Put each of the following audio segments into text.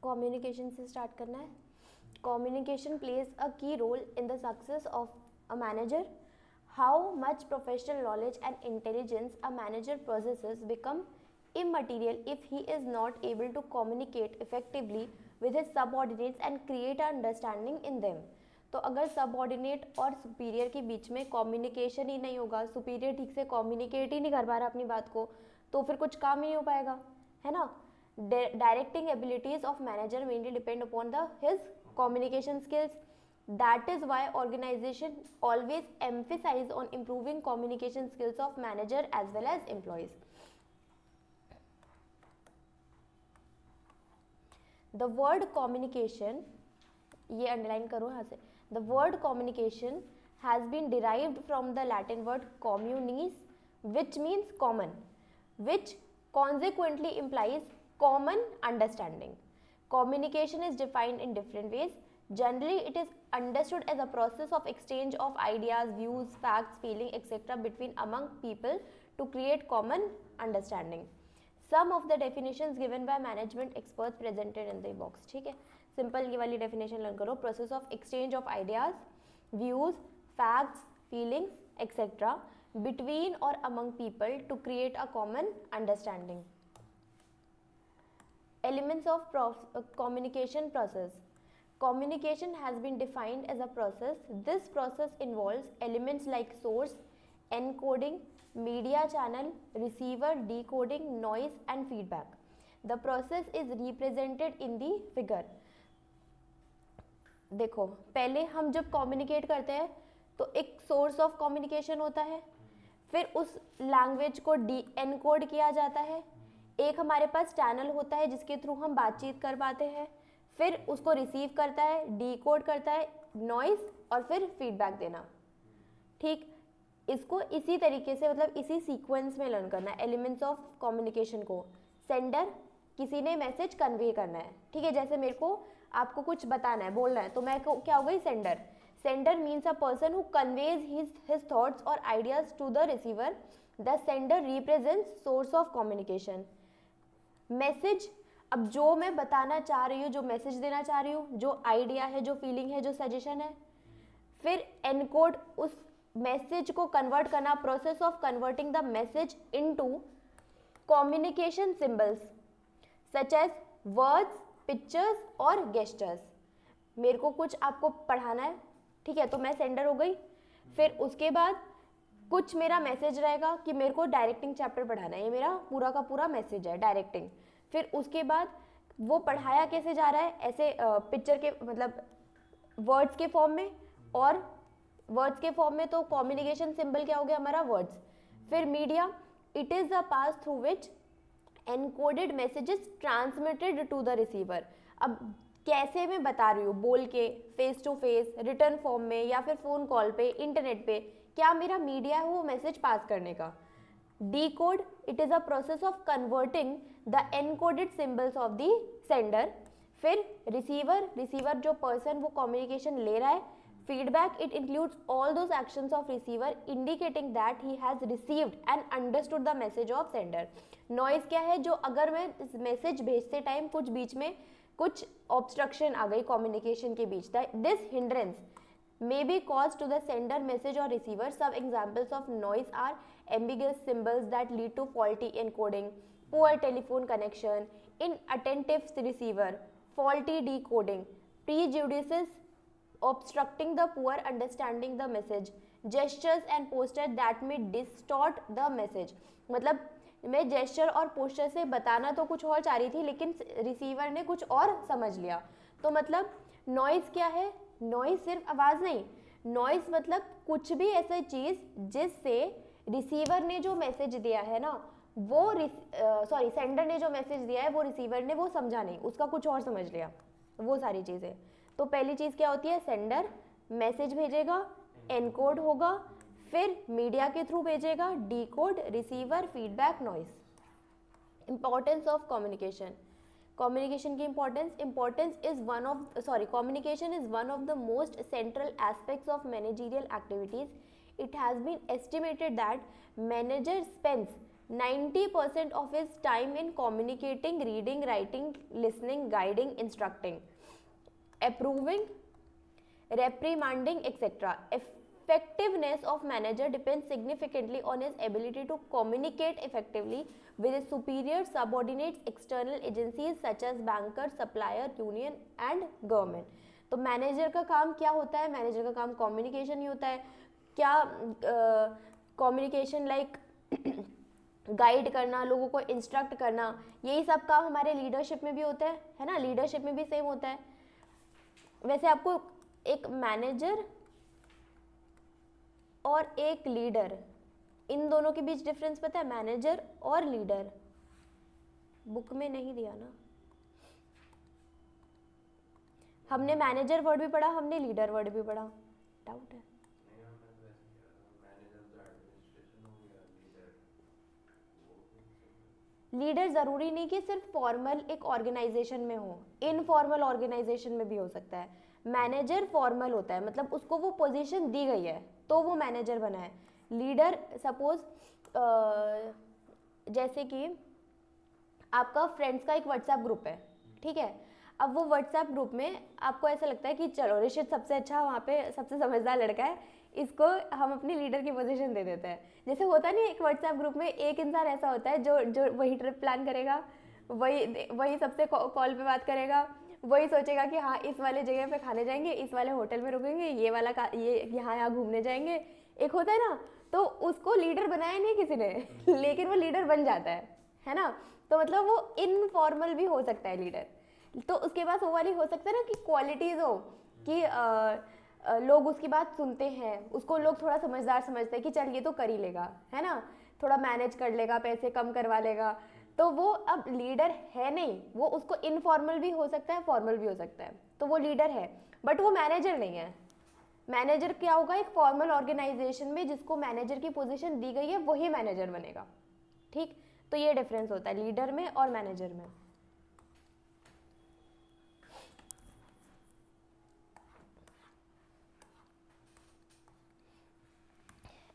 Communication से start करना है. Communication plays a key role in the success of a manager. How much professional knowledge and intelligence a manager possesses become immaterial if he is not able to communicate effectively with his subordinates and create an understanding in them. तो अगर subordinate और superior के बीच में communication ही नहीं होगा, superior ठीक से communicate ही नहीं कर पा रहा अपनी बात को, तो फिर कुछ काम ही नहीं हो पाएगा, है ना. Directing abilities of manager mainly depend upon the his communication skills. That is why organization always emphasize on improving communication skills of manager as well as employees. The word communication, ये underline करो यहाँ से. The word communication has been derived from the Latin word communis, which means common, which consequently implies common understanding. Communication is defined in different ways. Generally, it is understood as a process of exchange of ideas, views, facts, feeling, etc. between among people to create common understanding. Some of the definitions given by management experts presented in the box. ठीक है, simple ये वाली definition learn करो. Process of exchange of ideas, views, facts, feelings, etc. between or among people to create a common understanding. Elements of communication process. Communication has been defined as a process. This process involves elements like source, encoding, media channel, receiver, decoding, noise and feedback. The process is represented in the figure. देखो, पहले हम जब communicate करते हैं तो एक source of communication होता है, फिर उस लैंग्वेज को एनकोड किया जाता है, एक हमारे पास चैनल होता है जिसके थ्रू हम बातचीत कर पाते हैं, फिर उसको रिसीव करता है, डीकोड करता है, नॉइस और फिर फीडबैक देना. ठीक, इसको इसी तरीके से मतलब इसी सीक्वेंस में लर्न करना है. एलिमेंट्स ऑफ कम्युनिकेशन को. सेंडर, किसी ने मैसेज कन्वे करना है, ठीक है, जैसे मेरे को आपको कुछ बताना है, बोलना है, तो मैं क्या हो गई, sender. Sender means a person who conveys his thoughts और ideas to the receiver. The sender represents source of communication. Message, अब जो मैं बताना चाह रही हूँ, जो मैसेज देना चाह रही हूँ, जो आइडिया है, जो फीलिंग है, जो सजेशन है, फिर एनकोड, उस मैसेज को कन्वर्ट करना, process of converting the message into communication symbols such as words, pictures और गेस्टर्स. मेरे को कुछ आपको पढ़ाना है, ठीक है, तो मैं सेंडर हो गई. फिर उसके बाद कुछ मेरा मैसेज रहेगा कि मेरे को डायरेक्टिंग चैप्टर पढ़ाना है, ये मेरा पूरा का पूरा मैसेज है, डायरेक्टिंग. फिर उसके बाद वो पढ़ाया कैसे जा रहा है, ऐसे पिक्चर के मतलब वर्ड्स के फॉर्म में, और वर्ड्स के फॉर्म में तो कम्युनिकेशन सिंबल क्या हो गया हमारा, वर्ड्स. फिर media, it is the path through which encoded messages transmitted to the receiver. अब कैसे मैं बता रही हूँ, बोल के, face to face, written form में, या फिर फोन कॉल पे, इंटरनेट पे, क्या मेरा मीडिया है वो मैसेज पास करने का. Decode, it is a process of converting the encoded symbols of the sender. फिर receiver जो person वो communication ले रहा है. Feedback, it includes all those actions of receiver indicating that he has received and understood the message of sender. Noise क्या है, जो अगर मैं मैसेज भेजते टाइम कुछ बीच में कुछ obstruction आ गई communication के बीच, this hindrance may be caused to the sender, message or receiver. Some examples of noise are ambiguous symbols that lead to faulty encoding, poor telephone connection, inattentive receiver, faulty decoding, prejudices obstructing the poor understanding the message, gestures and postures that may distort the message. मतलब मैं gesture और posture से बताना तो कुछ और चाह रही थी, लेकिन रिसीवर ने कुछ और समझ लिया. तो मतलब नॉइज क्या है, नॉइज सिर्फ आवाज़ नहीं, नॉइज मतलब कुछ भी ऐसी चीज़ जिससे रिसीवर ने जो मैसेज दिया है ना, वो सेंडर ने जो मैसेज दिया है वो रिसीवर ने वो समझा नहीं, उसका कुछ और समझ लिया, वो सारी चीज़ें. तो पहली चीज़ क्या होती है, सेंडर मैसेज भेजेगा, एनकोड होगा, फिर मीडिया के थ्रू भेजेगा, decode, receiver, feedback, noise. Importance of communication. communication की importance is communication is one of the most central aspects of managerial activities. It has been estimated that manager spends 90% of his time in communicating, reading, writing, listening, guiding, instructing, approving, reprimanding, etc. Effectiveness of manager depends significantly on his ability to communicate effectively with his superiors, subordinates, external agencies such as banker, supplier, union and government. तो manager का काम क्या होता है? Manager का काम communication ही होता है. क्या कम्युनिकेशन लाइक गाइड करना, लोगों को इंस्ट्रक्ट करना, यही सब काम हमारे लीडरशिप में भी होता है ना. लीडरशिप में भी सेम होता है. वैसे आपको एक मैनेजर और एक लीडर, इन दोनों के बीच डिफरेंस पता है? मैनेजर और लीडर बुक में नहीं दिया ना. हमने मैनेजर वर्ड भी पढ़ा, हमने लीडर वर्ड भी पढ़ा. डाउट है? लीडर जरूरी नहीं कि सिर्फ फॉर्मल एक ऑर्गेनाइजेशन में हो, इनफॉर्मल ऑर्गेनाइजेशन में भी हो सकता है. मैनेजर फॉर्मल होता है, मतलब उसको वो पोजीशन दी गई है तो वो मैनेजर बना है. लीडर सपोज जैसे कि आपका फ्रेंड्स का एक व्हाट्सएप ग्रुप है, ठीक है. अब वो व्हाट्सएप ग्रुप में आपको ऐसा लगता है कि चलो ऋषित सबसे अच्छा वहाँ पे सबसे समझदार लड़का है, इसको हम अपनी लीडर की पोजीशन दे देते हैं. जैसे होता नहीं, एक व्हाट्सएप ग्रुप में एक इंसान ऐसा होता है जो वही ट्रिप प्लान करेगा, वही सबसे कॉल पे बात करेगा, वही सोचेगा कि हाँ इस वाले जगह पे खाने जाएंगे, इस वाले होटल में रुकेंगे, ये वाला ये यहाँ घूमने जाएंगे. एक होता है ना, तो उसको लीडर बनाया नहीं किसी ने लेकिन वो लीडर बन जाता है ना. तो मतलब वो इनफॉर्मल भी हो सकता है लीडर. तो उसके पास वो वाली हो सकता है ना कि क्वालिटीज हो कि लोग उसकी बात सुनते हैं, उसको लोग थोड़ा समझदार समझते हैं कि चल ये तो कर ही लेगा, है ना, थोड़ा मैनेज कर लेगा, पैसे कम करवा लेगा. तो वो अब लीडर है नहीं, वो उसको इनफॉर्मल भी हो सकता है, फॉर्मल भी हो सकता है. तो वो लीडर है बट वो मैनेजर नहीं है. मैनेजर क्या होगा? एक फॉर्मल ऑर्गेनाइजेशन में जिसको मैनेजर की पोजीशन दी गई है वही मैनेजर बनेगा. ठीक, तो ये डिफरेंस होता है लीडर में और मैनेजर में.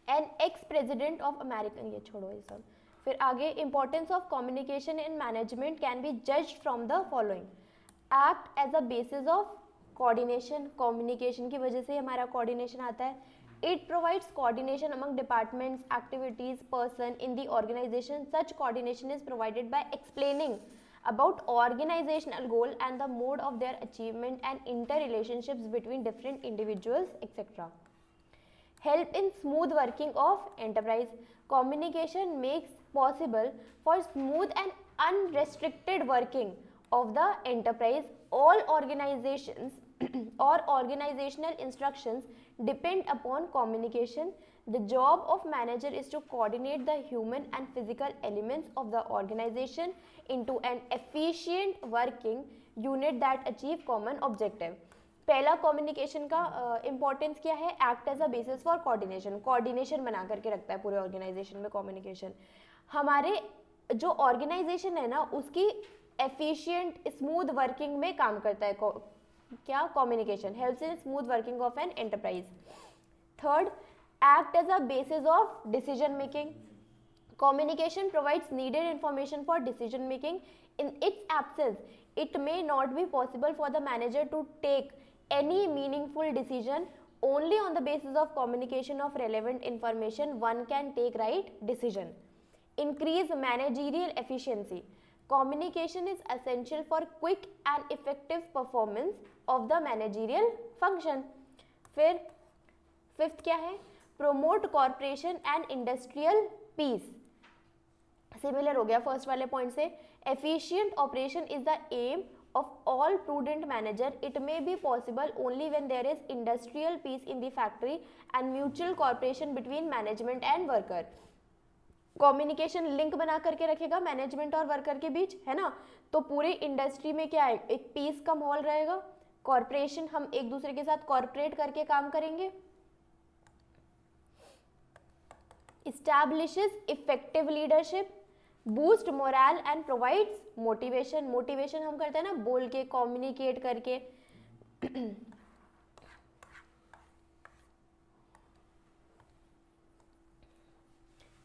An ex president of American, ये छोड़ो ये सब. फिर आगे, importance of communication in management can be judged from the following. Act as a basis of coordination, communication की वजह से हमारा कोऑर्डिनेशन आता है. It provides coordination among departments, activities, person in the organization. Such coordination is provided by explaining about organizational goal and the mode of their achievement and interrelationships between different individuals, etc. Help in smooth working of enterprise. Communication makes possible for smooth and unrestricted working of the enterprise. All organizations or organizational instructions depend upon communication. The job of manager is to coordinate the human and physical elements of the organization into an efficient working unit that achieve common objective. पहला communication का importance क्या है? Act as a basis for coordination. Coordination बना करके रखता है पूरे organisation में. कम्युनिकेशन हमारे जो ऑर्गेनाइजेशन है ना उसकी एफिशिएंट स्मूथ वर्किंग में काम करता है. क्या? Communication helps in smooth working of an enterprise. Third, act as a basis of decision making. Communication provides needed information for decision making. In its absence, it may not be possible for the manager to take any meaningful decision. Only on the basis of communication of relevant information one can take right decision. Increase managerial efficiency. Communication is essential for quick and effective performance of the managerial function. फिर फिफ्थ क्या है? Promote cooperation and industrial peace. Similar हो गया first वाले point से. Efficient operation is the aim of all prudent manager. It may be possible only when there is industrial peace in the factory and mutual corporation between management and worker. Communication link बना करके रखेगा management और worker के बीच, है ना. तो पूरी industry में क्या है? एक पीस का माहौल रहेगा. कॉर्पोरेशन, हम एक दूसरे के साथ कॉर्पोरेट करके काम करेंगे. establishes effective leadership, boost morale and provides motivation. motivation हम करते हैं ना बोल के, communicate करके.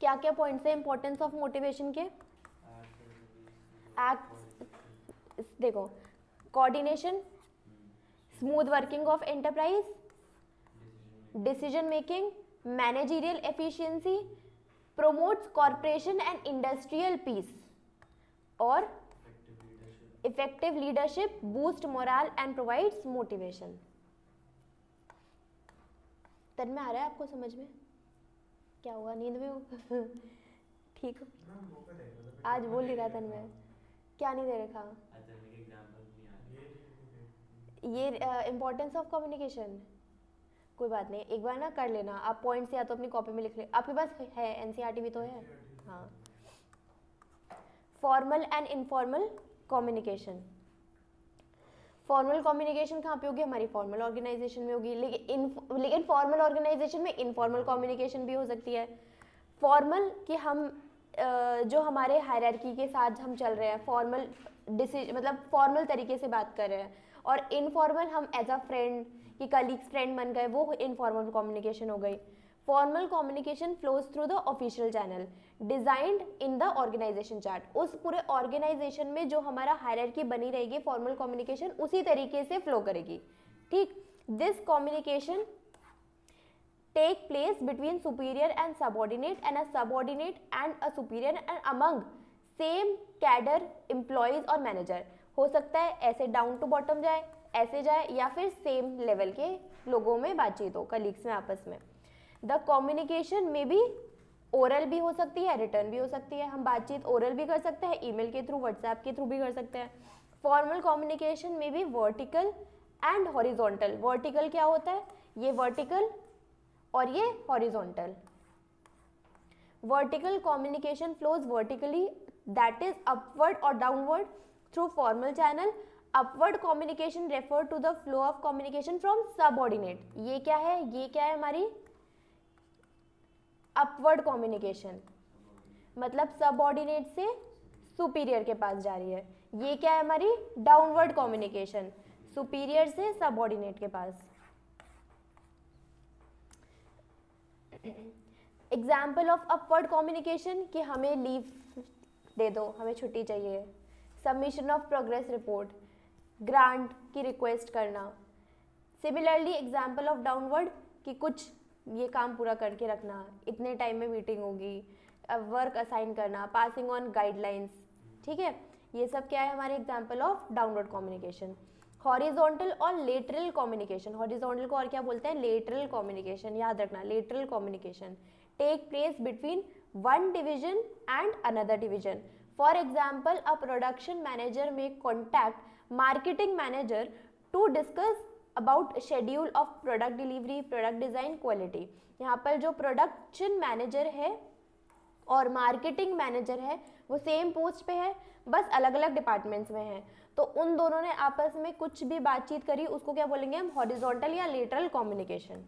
क्या क्या पॉइंट्स है इंपॉर्टेंस ऑफ मोटिवेशन के? एक्ट, देखो, coordination, smooth working of enterprise, decision making, managerial efficiency, promotes cooperation and industrial peace, और effective leadership boost morale and provides motivation. तन में आ रहा है आपको समझ में? क्या हुआ, नींद में हो? ठीक हो? आज बोल ही रहा तन में, क्या नहीं दे रखा? ये इम्पोर्टेंस ऑफ कम्युनिकेशन, कोई बात नहीं, एक बार ना कर लेना आप, पॉइंट्स या तो अपनी कॉपी में लिख ले, आपके पास है एनसीईआरटी भी तो है। हाँ, formal and informal communication. Formal communication कहाँ पे होगी? हमारी फॉर्मल ऑर्गेनाइजेशन में होगी, लेकिन फॉर्मल ऑर्गेनाइजेशन में इनफॉर्मल कम्युनिकेशन भी हो सकती है। फॉर्मल कि हम जो हमारे हायरार्की के साथ हम चल रहे हैं, फॉर्मल मतलब फॉर्मल तरीके से बात कर रहे हैं, और इनफॉर्मल हम एज अ फ्रेंड कि कलीग्स फ्रेंड बन गए, वो इनफॉर्मल कम्युनिकेशन हो गई। Formal communication flows through the official channel designed in the organization chart. उस पूरे ऑर्गेनाइजेशन में जो हमारा हायरार्की बनी रहेगी, फॉर्मल कम्युनिकेशन उसी तरीके से फ्लो करेगी, ठीक। This communication take place between superior and subordinate and a subordinate and a superior and among same cadre employees और मैनेजर। हो सकता है ऐसे डाउन टू बॉटम जाए, ऐसे जाए, या फिर सेम लेवल के लोगों में बातचीत हो, कलीग्स में आपस में। द कम्युनिकेशन में भी ओरल भी हो सकती है, रिटर्न भी हो सकती है। हम बातचीत ओरल भी कर सकते हैं, ईमेल के थ्रू, व्हाट्सएप के थ्रू भी कर सकते हैं। फॉर्मल कम्युनिकेशन में भी वर्टिकल एंड हॉरिजॉन्टल। वर्टिकल क्या होता है? ये वर्टिकल और ये horizontal. Vertical communication flows vertically, that is upward और downward through formal channel. Upward communication refer to the flow of communication from subordinate. ये क्या है? ये क्या है हमारी अपवर्ड कम्युनिकेशन, मतलब सबऑर्डिनेट से सुपीरियर के पास जा रही है। ये क्या है हमारी डाउनवर्ड कम्युनिकेशन, सुपीरियर से सबऑर्डिनेट के पास। एग्जाम्पल ऑफ अपवर्ड कम्युनिकेशन कि हमें लीव दे दो, हमें छुट्टी चाहिए। Submission of progress report, grant की रिक्वेस्ट करना। सिमिलरली एग्जाम्पल ऑफ डाउनवर्ड कि कुछ ये काम पूरा करके रखना, इतने टाइम में मीटिंग होगी, वर्क असाइन करना, पासिंग ऑन गाइडलाइंस, ठीक है। ये सब क्या है हमारे example of downward communication. Horizontal और लेटरल कम्युनिकेशन, हॉरिजॉन्टल को और क्या बोलते हैं? लेटरल कम्युनिकेशन, याद रखना, lateral communication take place between one division and another division. For example, a production manager may contact marketing manager to discuss about schedule of product delivery, product design, quality. यहाँ पर जो production manager है और marketing manager है वो same post पे है, बस अलग अलग डिपार्टमेंट्स में हैं, तो उन दोनों ने आपस में कुछ भी बातचीत करी, उसको क्या बोलेंगे हम? हॉरिजॉन्टल या lateral communication.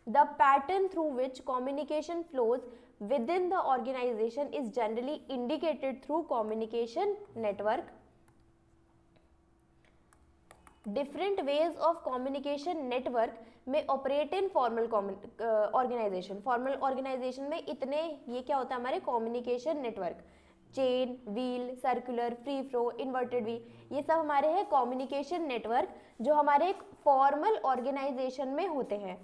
The pattern through which communication flows within the organization is generally indicated through communication network. Different ways of communication network में operate in formal organization. Formal organization में इतने, ये क्या होता है हमारे communication network, chain, wheel, circular, free flow, inverted we, ये सब हमारे हैं communication network जो हमारे एक formal organization में होते हैं।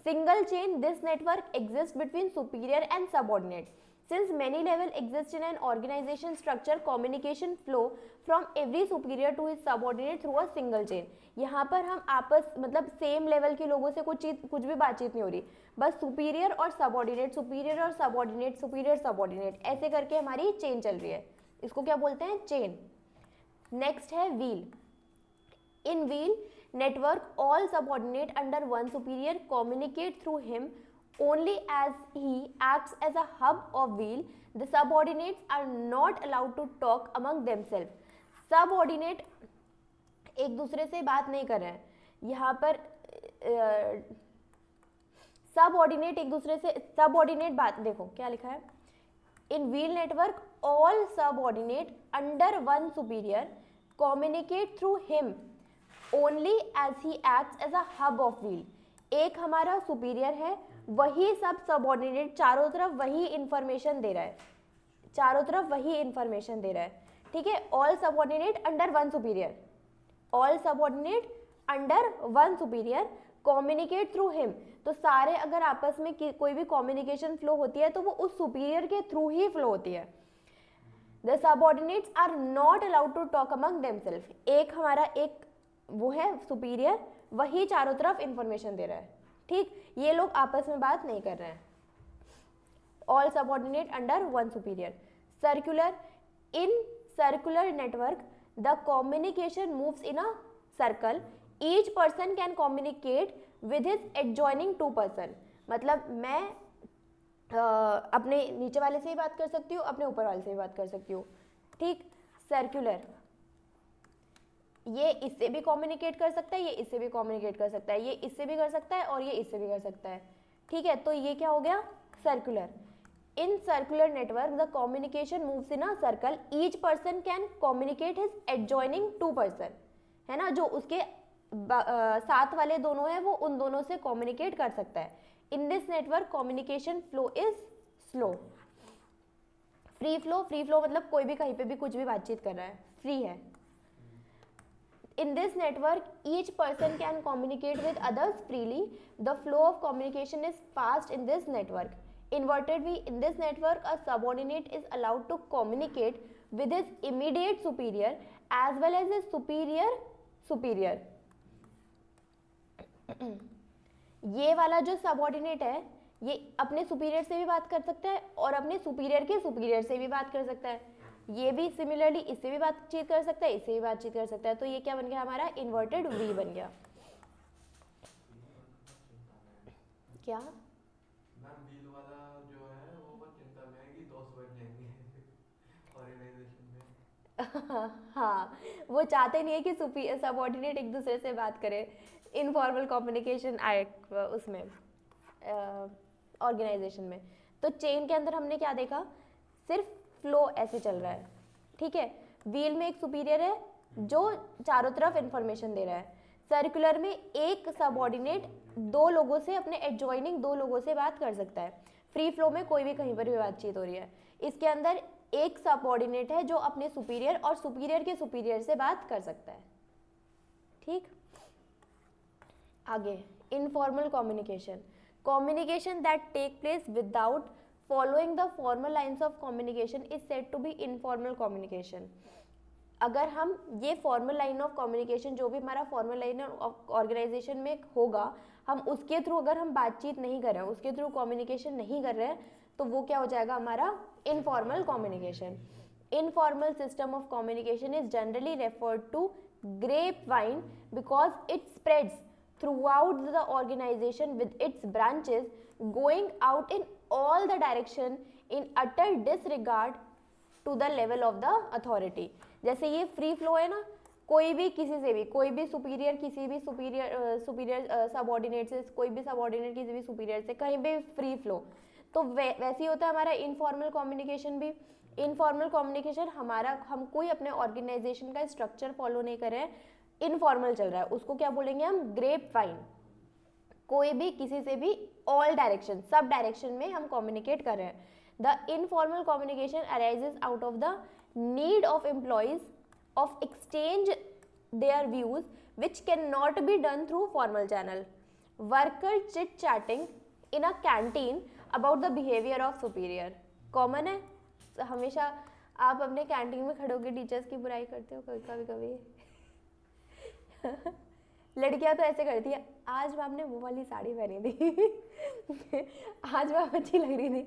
Single chain, this network exists between superior and subordinate. Since many levels exist in an organization structure, communication flow from every superior to his subordinate through a single chain. यहाँ पर हम आपस मतलब same level के लोगों से कुछ भी बातचीत नहीं हो रही, बस सुपीरियर और सबऑर्डिनेट, सुपीरियर और सबऑर्डिनेट, सुपीरियर सबऑर्डिनेट, ऐसे करके हमारी चेन चल रही है। इसको क्या बोलते हैं? चेन। नेक्स्ट है wheel. In wheel network, all subordinate under one superior communicate through him only as he acts as a hub of wheel. The subordinates are not allowed to talk among themselves. Subordinate एक दूसरे से बात नहीं कर रहे हैं यहाँ पर, सबऑर्डिनेट एक दूसरे से, सबऑर्डिनेट बात, देखो क्या लिखा है, in wheel network all subordinate under one superior communicate through him only as he acts as a hub of wheel. एक हमारा सुपीरियर है वही सब सबऑर्डिनेट चारों तरफ वही इंफॉर्मेशन दे रहा है, चारों तरफ वही इंफॉर्मेशन दे रहा है, ठीक है। All subordinate under one superior, all subordinate under one superior communicate through him. तो सारे अगर आपस में कोई भी कम्युनिकेशन फ्लो होती है तो वो उस सुपीरियर के थ्रू ही फ्लो होती है। The subordinates are not allowed to talk among themself. एक हमारा एक वो है सुपीरियर, वही चारों तरफ इंफॉर्मेशन दे रहा है, ठीक। ये लोग आपस में बात नहीं कर रहे हैं। All subordinate under one superior. Circular, in circular network the communication moves in a circle, each person can communicate with his adjoining two person. मतलब मैं अपने नीचे वाले से ही बात कर सकती हूँ, अपने ऊपर वाले से भी बात कर सकती हूँ, ठीक। सर्कुलर, ये इससे भी कम्युनिकेट कर सकता है, ये इससे भी कम्युनिकेट कर सकता है, ये इससे भी कर सकता है और ये इससे भी कर सकता है, ठीक है। तो ये क्या हो गया, circular. In circular network the communication moves in a circle, each person can communicate his adjoining two person, है ना। जो उसके साथ वाले दोनों है वो उन दोनों से कम्युनिकेट कर सकता है। In this network communication flow is slow. Free flow, free flow मतलब कोई भी कहीं पे भी कुछ भी बातचीत कर रहा है, फ्री है। In this network, each person can communicate with others freely. The flow of communication is fast in this network. Inverted V, in this network, a subordinate is allowed to communicate with his immediate superior as well as his superior superior. ये वाला जो subordinate है ये अपने superior से भी बात कर सकता है और अपने सुपीरियर के सुपीरियर से भी बात कर सकता है। ये भी सिमिलरली इससे भी बातचीत कर सकता है, इससे भी बातचीत कर सकता है। तो ये क्या बन गया हमारा, इन्वर्टेड वी बन गया। क्या मैम व्हील वाला जो है वो बहुत चिंता में है कि दोस्त बन जाएंगे ऑर्गेनाइजेशन में। हाँ, वो चाहते नहीं है कि सबऑर्डिनेट एक दूसरे से बात करे, इनफॉर्मल कम्युनिकेशन आए उसमें ऑर्गेनाइजेशन में। तो चेन के अंदर हमने क्या देखा, सिर्फ फ्लो ऐसे चल रहा है, ठीक है। व्हील में एक सुपीरियर है जो चारों तरफ इंफॉर्मेशन दे रहा है। सर्कुलर में एक सबऑर्डिनेट दो लोगों से, अपने एडजॉइनिंग दो लोगों से बात कर सकता है। फ्री फ्लो में कोई भी कहीं पर भी बातचीत हो रही है। इसके अंदर एक सबऑर्डिनेट है जो अपने सुपीरियर और सुपीरियर के सुपीरियर से बात कर सकता है, ठीक। आगे, informal communication, communication that take place without following the formal lines of communication is said to be informal communication. अगर हम ये फॉर्मल लाइन ऑफ कम्युनिकेशन, जो भी हमारा फॉर्मल लाइन ऑफ ऑर्गेनाइजेशन में होगा, हम उसके थ्रू अगर हम बातचीत नहीं कर रहे हैं, उसके थ्रू कम्युनिकेशन नहीं कर रहे हैं, तो वो क्या हो जाएगा हमारा, informal communication. Informal system of communication is generally referred to grapevine because it spreads throughout the organization with its branches going out in all the direction in utter disregard to the level of the authority। जैसे ये free flow है ना, कोई भी किसी से भी, कोई भी सुपीरियर किसी भी सुपीरियर सबऑर्डिनेट से, कोई भी सबऑर्डिनेट किसी भी सुपीरियर से, कहीं भी फ्री फ्लो। तो वैसे ही होता है हमारा इनफॉर्मल कम्युनिकेशन भी। इनफॉर्मल कम्युनिकेशन हमारा, हम कोई अपने ऑर्गेनाइजेशन का स्ट्रक्चर फॉलो नहीं कर रहे हैं, इनफॉर्मल चल रहा है, उसको क्या बोलेंगे हम, ग्रेप वाइन। कोई भी किसी से भी ऑल डायरेक्शन, सब डायरेक्शन में हम कम्युनिकेट कर रहे हैं। The informal communication arises out of the need of employees of exchange their views which can not be done through formal channel. Worker chit chatting in a canteen about the behaviour of superior. Common है, हमेशा आप अपने canteen में खड़े होकर teachers की बुराई करते हो कभी कभी लड़कियां तो ऐसे करती है, आज मैम ने वो वाली साड़ी पहनी थी आज मैम अच्छी लग रही थी।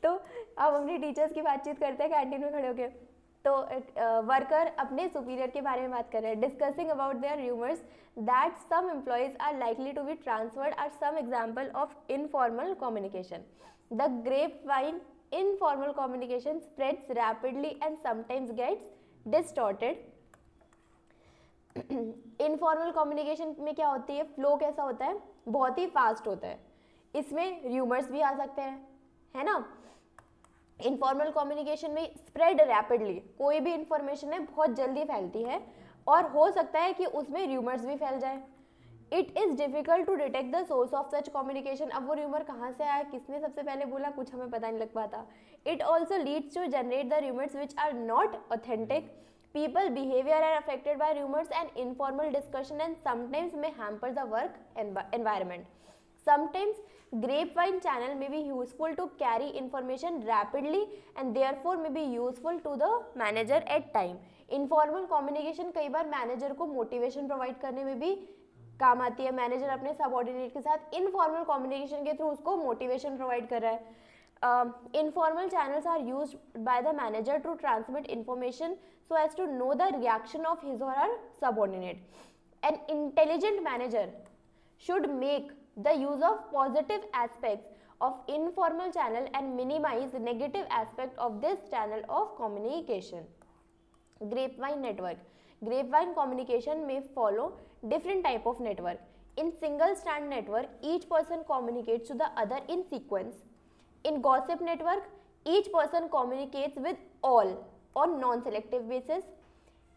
तो अब अपनी टीचर्स की बातचीत करते हैं कैंटीन में खड़े होके। तो वर्कर अपने सुपीरियर के बारे में बात कर रहे हैं, discussing about their rumours that some employees are likely to be transferred are some example of informal communication. The grapevine informal communication spreads rapidly and sometimes gets distorted. Informal communication में क्या होती है, flow कैसा होता है, बहुत ही fast होता है। इसमें र्यूमर्स भी आ सकते हैं, है ना। इनफॉर्मल कम्युनिकेशन में स्प्रेड रैपिडली, कोई भी इंफॉर्मेशन है बहुत जल्दी फैलती है और हो सकता है कि उसमें र्यूमर्स भी फैल जाए। It is difficult to detect the source of such communication. अब वो रूमर कहाँ से आया, किसने सबसे पहले बोला, कुछ हमें पता नहीं लग पाता। It also leads to generate the rumours which are not authentic. People behavior are affected by rumors and informal discussion and sometimes may hamper the work environment. Sometimes grapevine channel may be useful to carry information rapidly and therefore may be useful to the manager at time. Informal communication कई बार manager को motivation provide करने में भी काम आती है। Manager अपने subordinate के साथ इनफॉर्मल कम्युनिकेशन के थ्रू उसको मोटिवेशन प्रोवाइड कर रहा है। Informal channels are used by the manager to transmit information so as to know the reaction of his or her subordinate. An intelligent manager should make the use of positive aspects of informal channel and minimize the negative aspect of this channel of communication. Grapevine network. Grapevine communication may follow different type of network. In single strand network, each person communicates to the other in sequence. In gossip network, each person communicates with all on non-selective basis.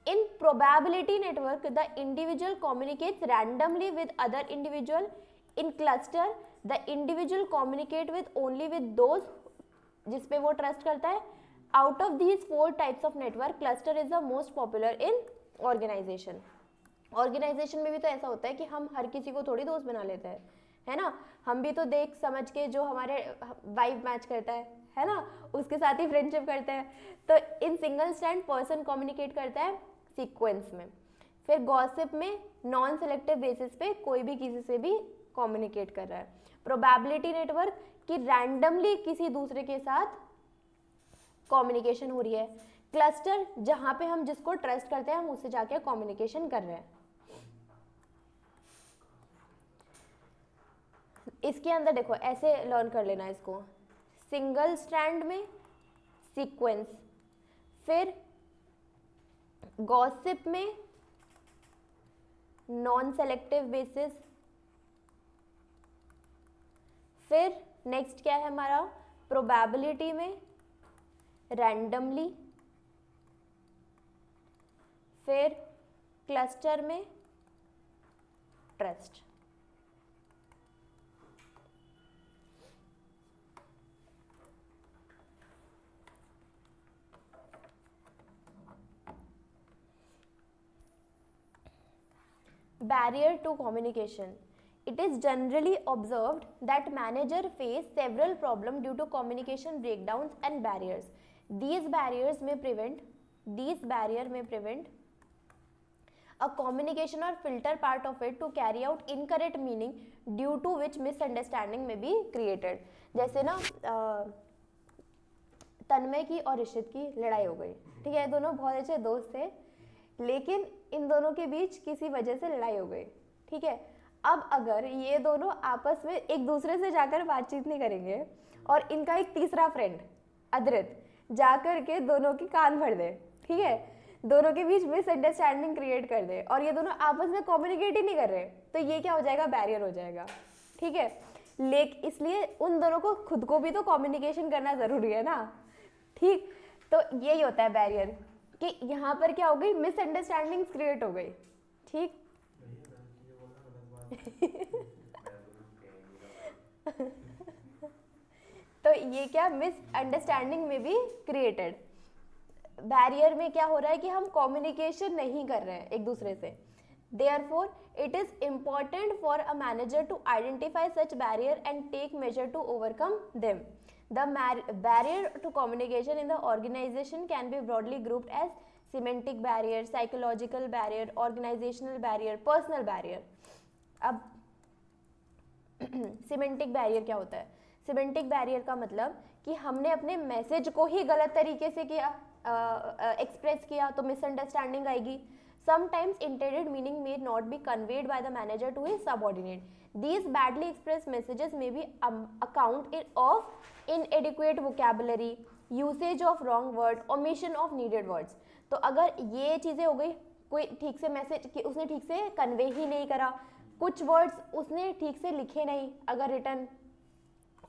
In probability network, the individual communicates randomly with other individual. In cluster, the individual communicate with only with those जिस पे वो trust करता है. Out of these 4 types of network, cluster is the most popular in organization. Organisation में भी तो ऐसा होता है कि हम हर किसी को थोड़ी दोस्त बना लेते हैं, है ना. हम भी तो देख समझ के जो हमारे वाइब मैच करता है ना, उसके साथ ही फ्रेंडशिप करते हैं. तो in single stand person communicate करता है सीक्वेंस में. फिर गॉसिप में नॉन सेलेक्टिव बेसिस पे कोई भी किसी से भी कम्युनिकेट कर रहा है. प्रोबेबिलिटी नेटवर्क कि रैंडमली किसी दूसरे के साथ कम्युनिकेशन हो रही है. क्लस्टर जहाँ पे हम जिसको ट्रस्ट करते हैं हम उससे जाके कम्युनिकेशन कर रहे हैं. इसके अंदर देखो ऐसे लर्न कर लेना इसको. सिंगल स्ट्रैंड में सीक्वेंस, फिर गॉसिप में नॉन सेलेक्टिव बेसिस, फिर नेक्स्ट क्या है हमारा प्रोबेबिलिटी में रैंडमली, फिर क्लस्टर में trust. Barrier to communication. It is generally observed that manager face several problems due to communication breakdowns and barriers. These barriers may prevent a communication or filter part of it to carry out incorrect meaning due to which misunderstanding may be created. जैसे ना तन्मय की और ऋषित की लड़ाई हो गई, ठीक है. दोनों बहुत अच्छे दोस्त थे लेकिन इन दोनों के बीच किसी वजह से लड़ाई हो गई, ठीक है. अब अगर ये दोनों आपस में एक दूसरे से जाकर बातचीत नहीं करेंगे और इनका एक तीसरा फ्रेंड अद्रित जाकर के दोनों की कान भर दे, ठीक है, दोनों के बीच मिसअंडरस्टैंडिंग क्रिएट कर दे और ये दोनों आपस में कम्युनिकेट ही नहीं कर रहे, तो ये क्या हो जाएगा, बैरियर हो जाएगा, ठीक है. लेकिन इसलिए उन दोनों को खुद को भी तो कम्युनिकेशन करना ज़रूरी है ना, ठीक. तो यही होता है बैरियर कि यहाँ पर क्या हो गई, मिसअंडरस्टैंडिंग क्रिएट हो गई, ठीक. तो ये क्या मिसअंडरस्टैंडिंग में भी क्रिएटेड. बैरियर में क्या हो रहा है कि हम कम्युनिकेशन नहीं कर रहे हैं एक दूसरे से. Therefore, it is important for a manager to identify such barrier and take measure to overcome them. The barrier to communication in the organization can be broadly grouped as semantic barrier, psychological barrier, organizational barrier, personal barrier. अब semantic barrier क्या होता है? Semantic barrier का मतलब कि हमने अपने message को ही गलत तरीके से किया, एक्सप्रेस किया तो मिसअंडरस्टैंडिंग आएगी. Sometimes intended meaning may not be conveyed by the manager to his subordinate. These badly expressed messages may be account of inadequate vocabulary, usage of wrong word, omission of needed words. तो अगर ये चीज़ें हो गई, कोई ठीक से message उसने ठीक से कन्वे ही नहीं करा, कुछ वर्ड्स उसने ठीक से लिखे नहीं, अगर रिटर्न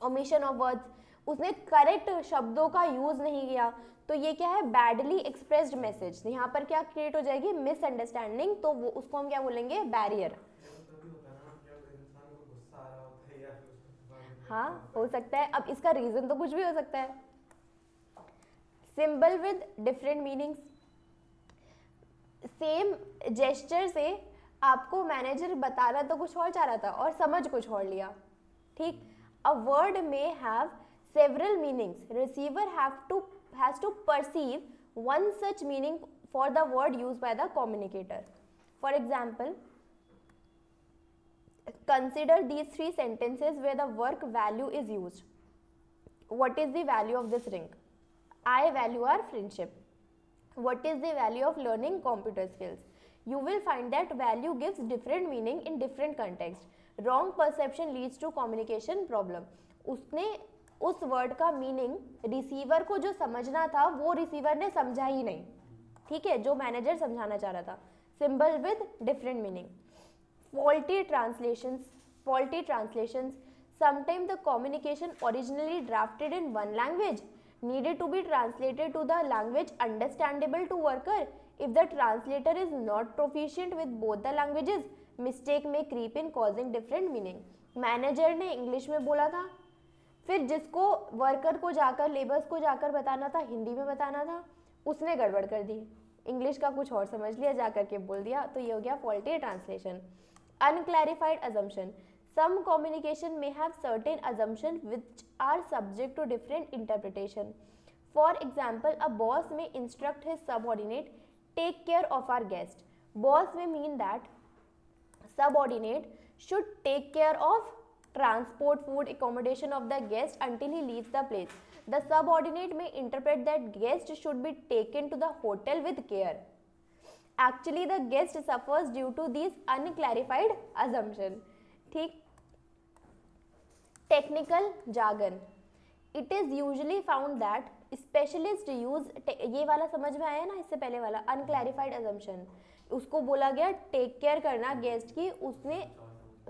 ओमिशन ऑफ वर्ड्स, उसने करेक्ट शब्दों का यूज़ नहीं किया, तो ये क्या है, बैडली एक्सप्रेस्ड मैसेज. यहाँ पर क्या क्रिएट हो जाएगी, मिसअंडरस्टैंडिंग. तो वो उसको हम क्या बोलेंगे, बैरियर. हाँ हो सकता है, अब इसका रीजन तो कुछ भी हो सकता है. Symbol with different meanings. Same gesture से आपको मैनेजर बताना तो कुछ और चाह रहा था और समझ कुछ और लिया. ठीक. A word may have several meanings. Receiver has to perceive one such meaning for the word used by the communicator. For example, consider these three sentences where the work value is used. What is the value of this ring? I value our friendship. What is the value of learning computer skills? You will find that value gives different meaning in different context. Wrong perception leads to communication problem. उसने उस word का meaning receiver को जो समझना था वो receiver ने समझा ही नहीं. ठीक है, जो मैनेजर समझाना चाह रहा था. Symbol with different meaning. Faulty translations. Sometimes the communication originally drafted in one language needed to be translated to the language understandable to worker. If the translator is not proficient with both the languages, mistake may creep in causing different meaning. Manager ने English में बोला था, फिर जिसको worker को जाकर labours को जाकर बताना था हिंदी में बताना था, उसने गड़बड़ कर दी, इंग्लिश का कुछ और समझ लिया, जाकर के बोल दिया, तो ये हो गया faulty translation. Unclarified assumption. Some communication may have certain assumptions which are subject to different interpretation. For example, a boss may instruct his subordinate, take care of our guest. Boss may mean that subordinate should take care of transport, food, accommodation of the guest until he leaves the place. The subordinate may interpret that guest should be taken to the hotel with care. Actually the guest suffers due to these unclarified assumption. ठीक. Technical jargon. It is usually found that specialists use, ये वाला समझ में आया ना, इससे पहले वाला unclarified assumption. उसको बोला गया टेक केयर करना गेस्ट की, उसने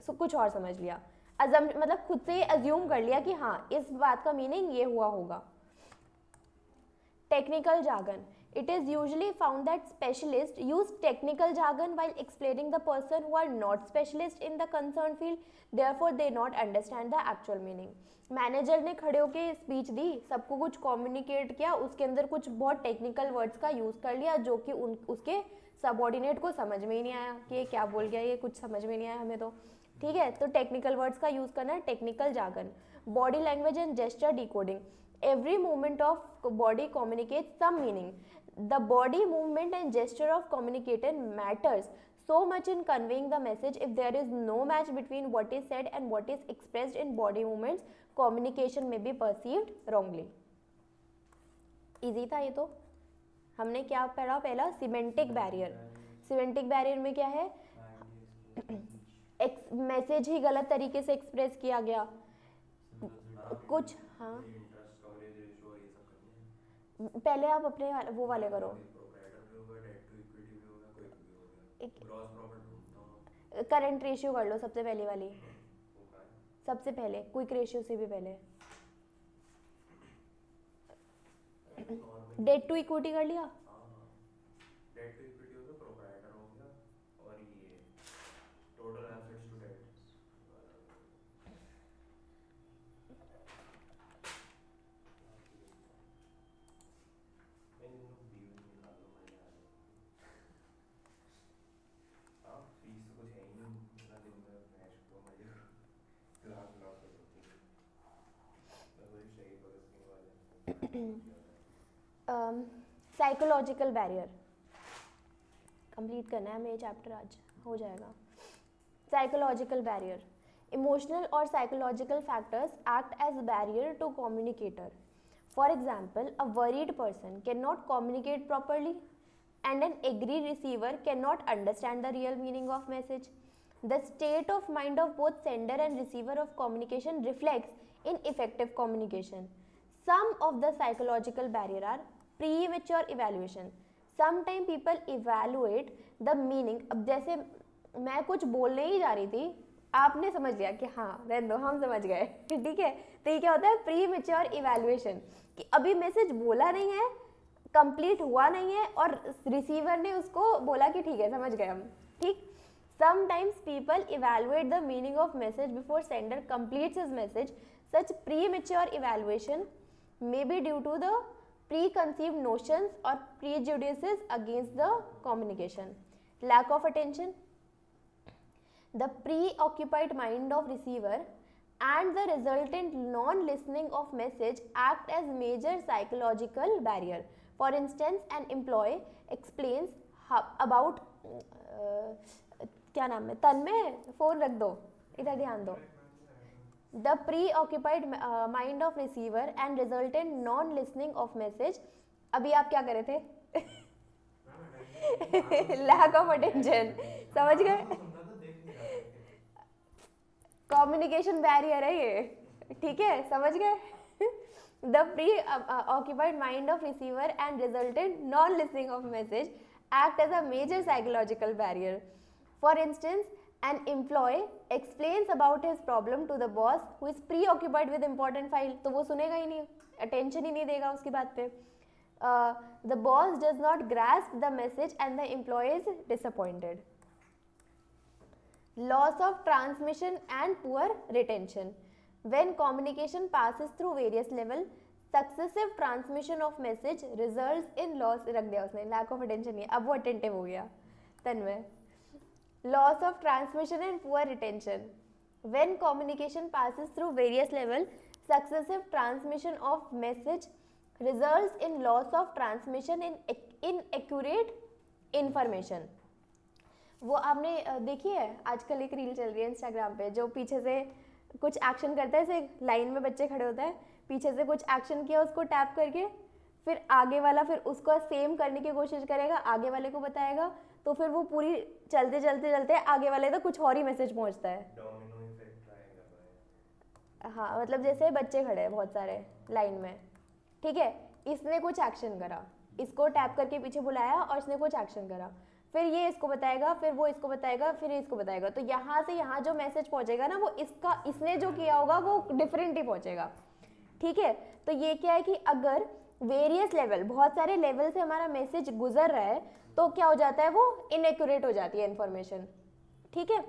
कुछ और समझ लिया. मतलब खुद से अज्यूम कर लिया कि हाँ इस बात का मीनिंग ये हुआ होगा. Technical jargon. It is usually found that specialists use technical jargon while explaining the person who are not specialists in the concerned field. Therefore, they not understand the actual meaning. Manager ने खड़े होके speech दी, सबको कुछ communicate किया, उसके अंदर कुछ बहुत टेक्निकल वर्ड्स का यूज़ कर लिया जो कि उसके सबऑर्डिनेट को समझ में ही नहीं आया कि ये क्या बोल गया, ये कुछ समझ में नहीं आया हमें तो. ठीक है, तो टेक्निकल वर्ड्स का यूज़ करना है. Technical jargon. Body language and gesture decoding. Every movement of body communicates some meaning. The body movement and gesture of communicator matters so much in conveying the message. If there is no match between what is said and what is expressed in body movements, communication may be perceived wrongly. Easy था ये तो. हमने क्या पढ़ा पहला? Semantic barrier. Semantic barrier में क्या है? मैसेज ही गलत तरीके से एक्सप्रेस किया गया कुछ. हाँ, पहले आप अपने वो वाले करो. करंट रेशियो कर लो सबसे पहले वाली, सबसे पहले क्विक रेशियो से भी पहले. डेट टू इक्विटी कर लिया. डेट टू इक्विटी हो गया, प्रोप्राइटर हो गया, और ये total assets to date. Psychological barrier complete करना है हमें ये चैप्टर, आज हो जाएगा. Psychological barrier. इमोशनल और psychological factors act as barrier to communicator. For example, a worried person can not communicate properly and an angry receiver cannot understand the real meaning of message. The state of mind of both sender and receiver of communication reflects in effective communication. Some of the psychological barrier are premature evaluation. Sometimes people evaluate the meaning. अब जैसे मैं कुछ बोलने ही जा रही थी, आपने समझ लिया कि हाँ रहने दो हम समझ गए. ठीक है, तो ये क्या होता है? प्रीमेच्योर इवैल्यूएशन, कि अभी मैसेज बोला नहीं है, कंप्लीट हुआ नहीं है, और रिसीवर ने उसको बोला कि ठीक है समझ गए हम. ठीक. Sometimes people evaluate the meaning of message before sender completes his message. Such premature evaluation may be due to the preconceived notions or prejudices against the communication. Lack of attention. The preoccupied mind of receiver and the resultant non-listening of message act as major psychological barrier. For instance, an employee explains about क्या नाम है, तन्मय phone रख दो, इधर ध्यान दो. The preoccupied mind of receiver and resultant non-listening of message. अभी आप क्या कर रहे थे? Lack of attention. समझ गए? कम्युनिकेशन बैरियर है ये, ठीक है, समझ गए. The preoccupied mind of receiver and resultant non-listening of message act as a major psychological barrier. For instance, an employee explains about his problem to the boss who is preoccupied with important file. तो वो सुनेगा ही नहीं, attention ही नहीं देगा उसकी बात पे. The boss does not grasp the message and the employee is disappointed. Loss of transmission and poor retention. When communication passes through various levels, successive transmission of message results in loss. रख दिया उसने, lack of attention नहीं, अब वो attentive हो गया. तन्मय. Loss of transmission and poor retention. When communication passes through various levels, successive transmission of message results in loss of transmission in inaccurate information. वो आपने देखी है, आजकल एक रील चल रही है इंस्टाग्राम पे, जो पीछे से कुछ एक्शन करता है, ऐसे लाइन में बच्चे खड़े होते हैं, पीछे से कुछ एक्शन किया उसको टैप करके, फिर आगे वाला फिर उसको सेम करने की कोशिश करेगा, आगे वाले को बताएगा, तो फिर वो पूरी चलते चलते चलते आगे वाले तक कुछ और ही मैसेज पहुंचता है. हाँ, मतलब जैसे बच्चे खड़े हैं बहुत सारे लाइन में, ठीक है, इसने कुछ एक्शन करा, इसको टैप करके पीछे बुलाया और इसने कुछ एक्शन करा, फिर ये इसको बताएगा, फिर वो इसको बताएगा, फिर इसको बताएगा, तो यहाँ से यहाँ जो मैसेज पहुंचेगा ना, वो इसने जो किया होगा वो डिफरेंट ही पहुंचेगा. ठीक है, तो ये क्या है कि अगर वेरियस लेवल, बहुत सारे लेवल से हमारा मैसेज गुजर रहा है, तो क्या हो जाता है, वो इनएक्यूरेट हो जाती है इन्फॉर्मेशन. ठीक है,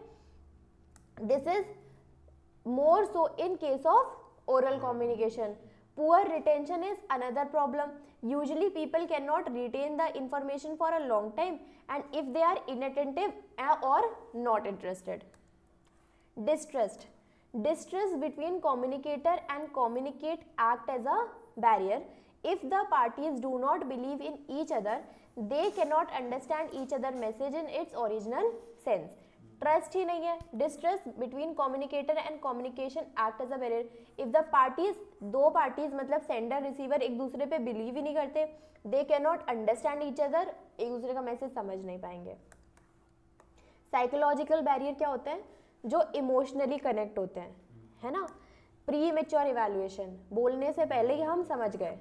this is more so in case of oral communication. Poor retention is another problem. Usually people cannot retain the information for a long time, and if they are inattentive or not interested. Distrust. Distrust between communicator and communicate act as a barrier. If the parties do not believe in each other, they cannot understand each other message in its original sense. Trust ही नहीं है. Distrust between communicator and communication act as a barrier. If the parties, दो parties मतलब sender receiver एक दूसरे पे believe ही नहीं करते, they can not understand each other, एक दूसरे का मैसेज समझ नहीं पाएंगे. साइकोलॉजिकल बैरियर क्या होते हैं, जो इमोशनली कनेक्ट होते हैं, है ना. प्री मेच्योर इवैल्यूएशन, बोलने से पहले ही हम समझ गए.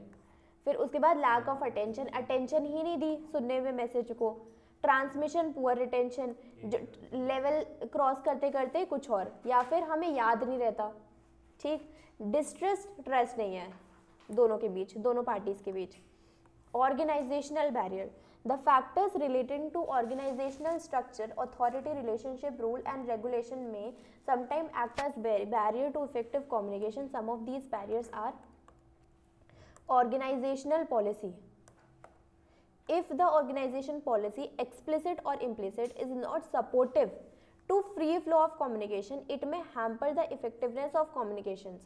फिर उसके बाद लैक ऑफ अटेंशन, अटेंशन ही नहीं दी सुनने में मैसेज को. ट्रांसमिशन, पुअर रिटेंशन, जो लेवल क्रॉस करते करते कुछ और, या फिर हमें याद नहीं रहता. ठीक. डिस्ट्रस्ट, ट्रस्ट नहीं है दोनों के बीच, दोनों पार्टीज के बीच. Organisational barrier. The factors relating to organisational structure, authority, relationship, rule and regulation may sometime act as barrier to effective communication. Some of these barriers are organizational policy. If the organization policy, explicit or implicit, is not supportive to free flow of communication, it may hamper the effectiveness of communications.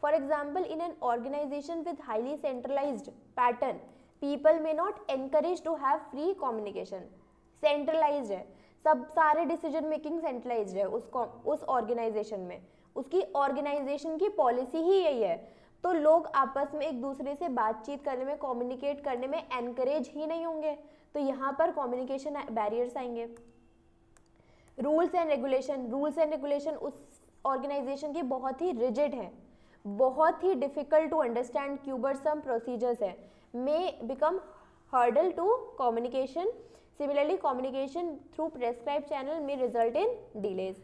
For example, in an organization with highly centralized pattern, people may not encourage to have free communication. Centralized है, सब सारे decision making centralised है उस organisation में, उसकी organisation की policy ही यही है, तो लोग आपस में एक दूसरे से बातचीत करने में, कम्युनिकेट करने में एनकरेज ही नहीं होंगे, तो यहाँ पर कम्युनिकेशन बैरियर्स आएंगे. Rules and regulation. Rules and regulation उस ऑर्गेनाइजेशन की बहुत ही रिजिड है, बहुत ही difficult to understand, cumbersome procedures है, may become hurdle to communication. Similarly communication through prescribe channel may result in delays.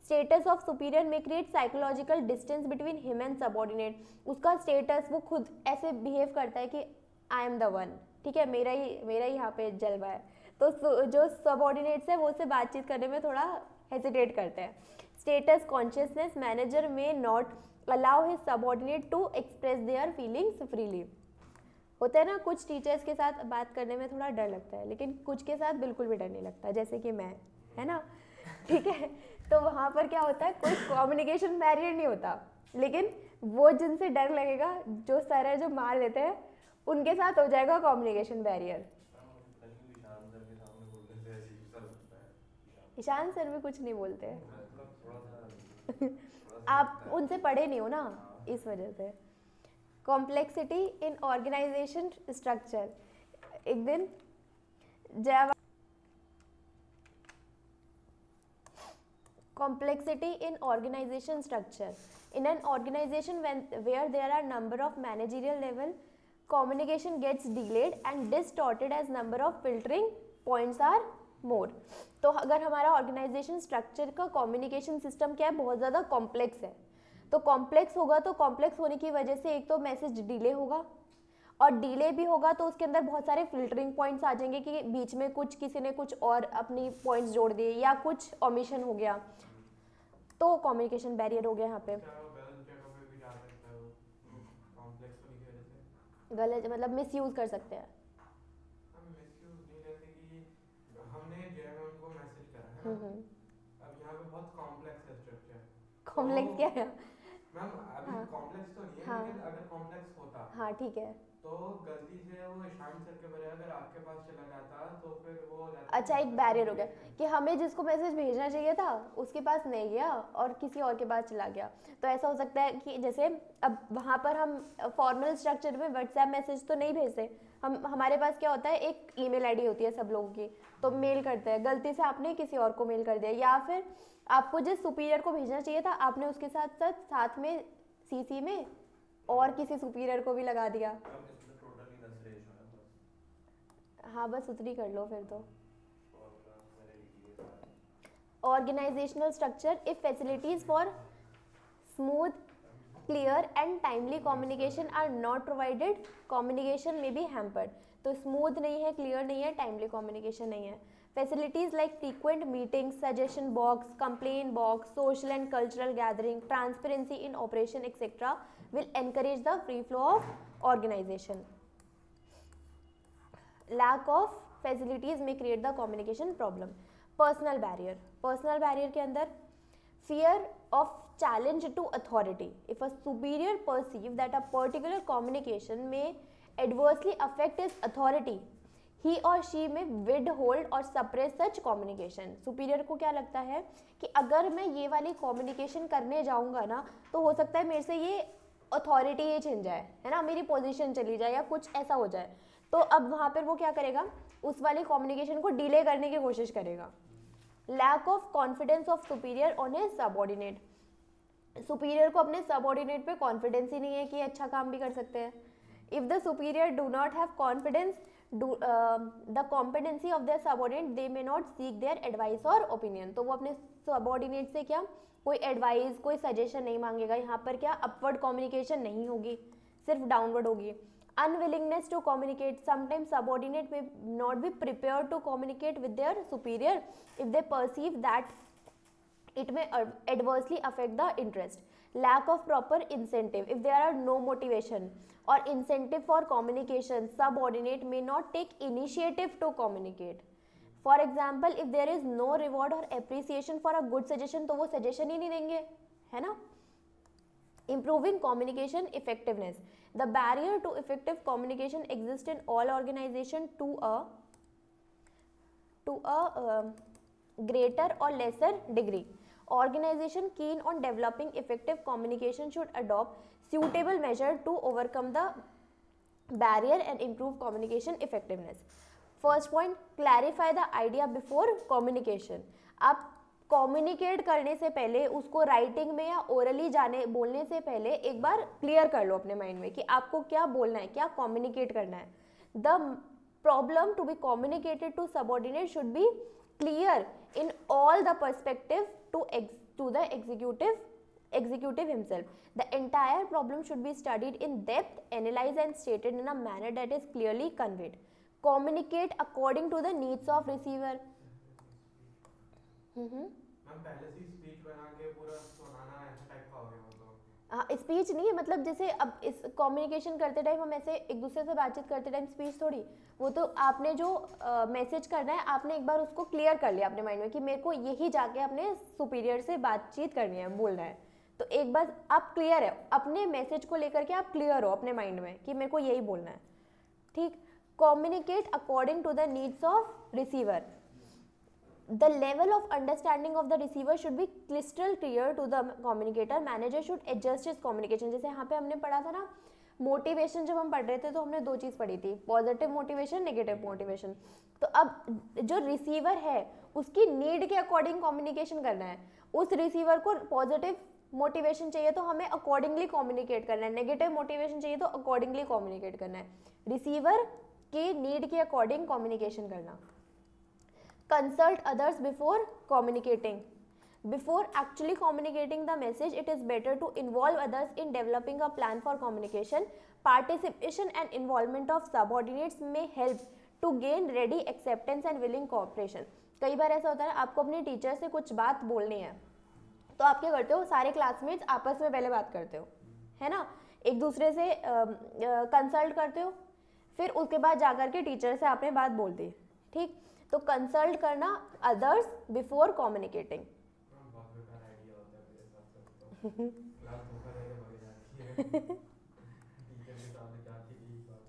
Status of superior may create psychological distance between him and subordinate. उसका status, वो खुद ऐसे behave करता है कि I am the one, ठीक है, मेरा ही यहाँ पे जलवा है, तो जो सबऑर्डिनेट्स है वो उससे बातचीत करने में थोड़ा हेजिटेट करते हैं. status consciousness manager may not allow his subordinate to express their feelings freely. होता है ना, कुछ टीचर्स के साथ बात करने में थोड़ा डर लगता है, लेकिन कुछ के साथ बिल्कुल भी डर नहीं लगता, जैसे कि मैं, है ना, ठीक है। तो वहाँ पर क्या होता है, कोई कम्युनिकेशन बैरियर नहीं होता, लेकिन वो जिनसे डर लगेगा, जो सर है जो मार लेते हैं, उनके साथ हो जाएगा कम्युनिकेशन बैरियर। ईशान सर भी कुछ नहीं बोलते हैं। आप उनसे पढ़े नहीं हो ना, इस वजह से। Complexity in organisation structure. एक दिन जब complexity in organization structure. In an organization where there are number of managerial level, communication gets delayed and distorted as number of filtering points are more. तो अगर हमारा ऑर्गेनाइजेशन स्ट्रक्चर का communication system क्या है, बहुत ज़्यादा कॉम्प्लेक्स है, तो कॉम्प्लेक्स होगा, तो कॉम्प्लेक्स होने की वजह से एक तो मैसेज डिले होगा, और डिले भी होगा तो उसके अंदर बहुत सारे फिल्टरिंग पॉइंट्स आ जाएंगे कि बीच में कुछ किसी ने कुछ और अपनी पॉइंट्स जोड़ दिए या कुछ ओमिशन हो गया, तो कम्युनिकेशन बैरियर हो गया यहाँ पे। गलत मतलब मिसयूज कर सकते हैं। अब यहाँ पे बहुत कॉम्प्लेक्स है स्ट्रक्चर। कॉम्प्लेक्स क्या है मैम अभी हाँ। कॉम्प्लेक्स तो नहीं है, हाँ। लेकिन अगर कॉम्प्लेक्स होता हाँ ठीक है। तो गलती से वो ईशान सर के बजाय अगर आपके पास चला जाता तो फिर वो हो जाता। अच्छा, एक बैरियर हो गया कि हमें जिसको मैसेज भेजना चाहिए था उसके पास नहीं गया और किसी और के पास चला गया। तो ऐसा हो सकता है कि जैसे अब वहाँ पर हम फॉर्मल स्ट्रक्चर में व्हाट्सएप मैसेज तो नहीं भेजते, हमारे पास क्या होता है, एक ईमेल आईडी होती है सब लोगों की, तो मेल करते हैं, गलती से आपने किसी और को मेल कर दिया, या फिर आपको जिस सुपीरियर को भेजना चाहिए था आपने उसके साथ में सीसी में और किसी सुपीरियर को भी लगा दिया। हाँ बस उतनी कर लो फिर तो। Organizational structure, if facilities for smooth, clear and timely communication are not provided, communication may be hampered. तो smooth नहीं है, clear नहीं है, timely communication नहीं है। Facilities like frequent meetings, suggestion box, complaint box, social and cultural gathering, transparency in operation, etc. will encourage the free flow of organization. Lack of facilities may create the communication problem. Personal barrier के अंदर fear of challenge to authority. If a superior perceive that a particular communication may adversely affect his authority, he or she may withhold or suppress such communication. Superior को क्या लगता है कि अगर मैं ये वाली कम्युनिकेशन करने जाऊंगा ना तो हो सकता है मेरे से ये अथॉरिटी ही छिन जाए, है ना, मेरी पोजीशन चली जाए या कुछ ऐसा हो जाए. तो अब वहाँ पर वो क्या करेगा, उस वाली कम्युनिकेशन को डिले करने की कोशिश करेगा. Lack of confidence of superior on his subordinate. Superior को अपने सबऑर्डिनेट पे कॉन्फिडेंस ही नहीं है कि अच्छा काम भी कर सकते हैं. If the superior do not have confidence the competency of their subordinate, they may not seek their advice और ओपिनियन. तो वो अपने सबऑर्डिनेट से क्या कोई एडवाइस कोई सजेशन नहीं मांगेगा. यहाँ पर क्या अपवर्ड कम्युनिकेशन नहीं होगी, सिर्फ डाउनवर्ड होगी. Unwillingness to communicate. Sometimes subordinate may not be prepared to communicate with their superior if they perceive that it may adversely affect the interest. Lack of proper incentive. If there are no motivation or incentive for communication, subordinate may not take initiative to communicate. For example, if there is no reward or appreciation for a good suggestion, तो वो suggestion ही नहीं देंगे, है ना. Improving communication effectiveness. The barrier to effective communication exists in all organizations to a greater or lesser degree. Organization keen on developing effective communication should adopt suitable measure to overcome the barrier and improve communication effectiveness. First point, clarify the idea before communication. आप communicate करने से पहले, उसको writing में या orally बोलने से पहले एक बार क्लियर कर लो अपने माइंड में कि आपको क्या बोलना है, क्या कम्युनिकेट करना है. The problem to be communicated to subordinate should be clear in all the perspective to the executive himself. The entire problem should be studied in depth, analyzed and stated in a manner that is clearly conveyed. Communicate according to the needs of receiver. हम पहले से speech बना के हाँ, speech नहीं है, मतलब जैसे अब इस कम्युनिकेशन करते टाइम हम ऐसे एक दूसरे से बातचीत करते टाइम स्पीच थोड़ी, वो तो आपने जो मैसेज करना है आपने एक बार उसको क्लियर कर लिया अपने माइंड में कि मेरे को यही जाके अपने सुपीरियर से बातचीत करनी है, बोलना है। तो एक बार आप क्लियर है अपने मैसेज को लेकर के, आप क्लियर हो अपने माइंड में कि मेरे को यही बोलना है, ठीक। Communicate according to the needs of receiver. The level of understanding of the receiver should be crystal clear to the communicator. Manager should adjust his communication. जैसे यहाँ पे हमने पढ़ा था ना मोटिवेशन, जब हम पढ़ रहे थे तो हमने दो चीज़ पढ़ी थी, पॉजिटिव मोटिवेशन, नेगेटिव मोटिवेशन। तो अब जो रिसीवर है उसकी नीड के अकॉर्डिंग कम्युनिकेशन करना है। उस रिसीवर को पॉजिटिव मोटिवेशन चाहिए तो हमें अकॉर्डिंगली कम्युनिकेट करना है, नेगेटिव मोटिवेशन चाहिए तो अकॉर्डिंगली कम्युनिकेट करना है। रिसीवर के नीड के अकॉर्डिंग कम्युनिकेशन करना। Consult others before communicating. Before actually communicating the message, it is better to involve others in developing a plan for communication. Participation and involvement of subordinates may help to gain ready acceptance and willing cooperation. कई बार ऐसा होता है आपको अपने teacher से कुछ बात बोलनी है, तो आप क्या करते हो, सारे क्लासमेट्स आपस में पहले बात करते हो, है ना, एक दूसरे से कंसल्ट करते हो, फिर उसके बाद जाकर के टीचर से आपने बात बोल दी, ठीक। तो कंसल्ट करना अदर्स बिफोर कम्युनिकेटिंग। बहुत बेकार आइडिया होता है मेरे हिसाब से, तो क्लास धोखा देके भाग जाती है टीचर के सामने जाके एक बार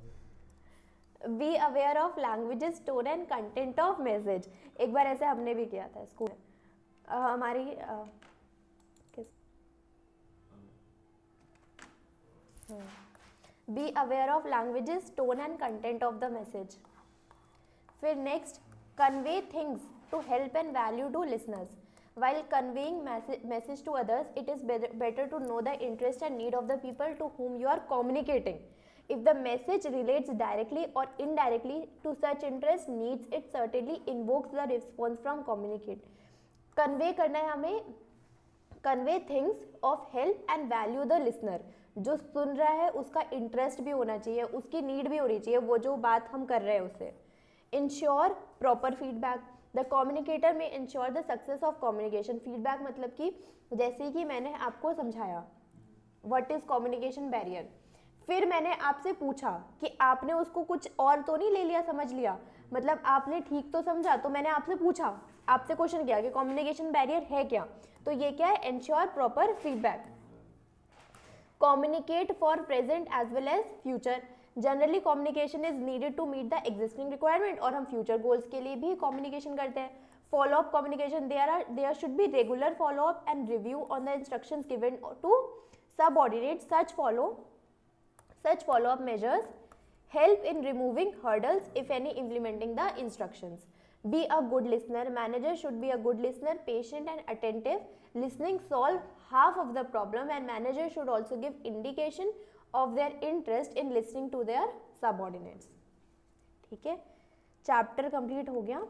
में। Be aware of languages, tone and content of message. एक बार ऐसे हमने भी किया था स्कूल में, हमारी be aware of languages, tone and content of the message. फिर next, convey things to help and value to listeners. While conveying message to others, it is better to know the interest and need of the people to whom you are communicating. If the message relates directly or indirectly to such interest needs, it certainly invokes the response from communicate. Convey करना है हमें, convey things of help and value the listener. जो सुन रहा है उसका interest भी होना चाहिए, उसकी नीड भी होनी चाहिए, वो जो बात हम कर रहे हैं उससे। Ensure proper feedback. The communicator may ensure the success of communication. Feedback मतलब कि जैसे कि मैंने आपको समझाया what is communication barrier, फिर मैंने आपसे पूछा कि आपने उसको कुछ और तो नहीं ले लिया, समझ लिया, मतलब आपने ठीक तो समझा, तो मैंने आपसे पूछा, आपसे क्वेश्चन किया कि कम्युनिकेशन बैरियर है क्या, तो ये क्या है, ensure proper feedback. Communicate for present as well as future. Generally communication is needed to meet the existing requirement, और हम फ्यूचर गोल्स के लिए भी कम्युनिकेशन करते हैं। Follow up communication, there should be regular follow up and review on the instructions given to subordinate. such follow up measures help in removing hurdles, if any, implementing the instructions. Be a good listener. Manager should be a good listener, patient and attentive. Listening solve half of the problem, and manager should also give indication of their interest in listening to their subordinates. ठीक है, chapter complete हो गया।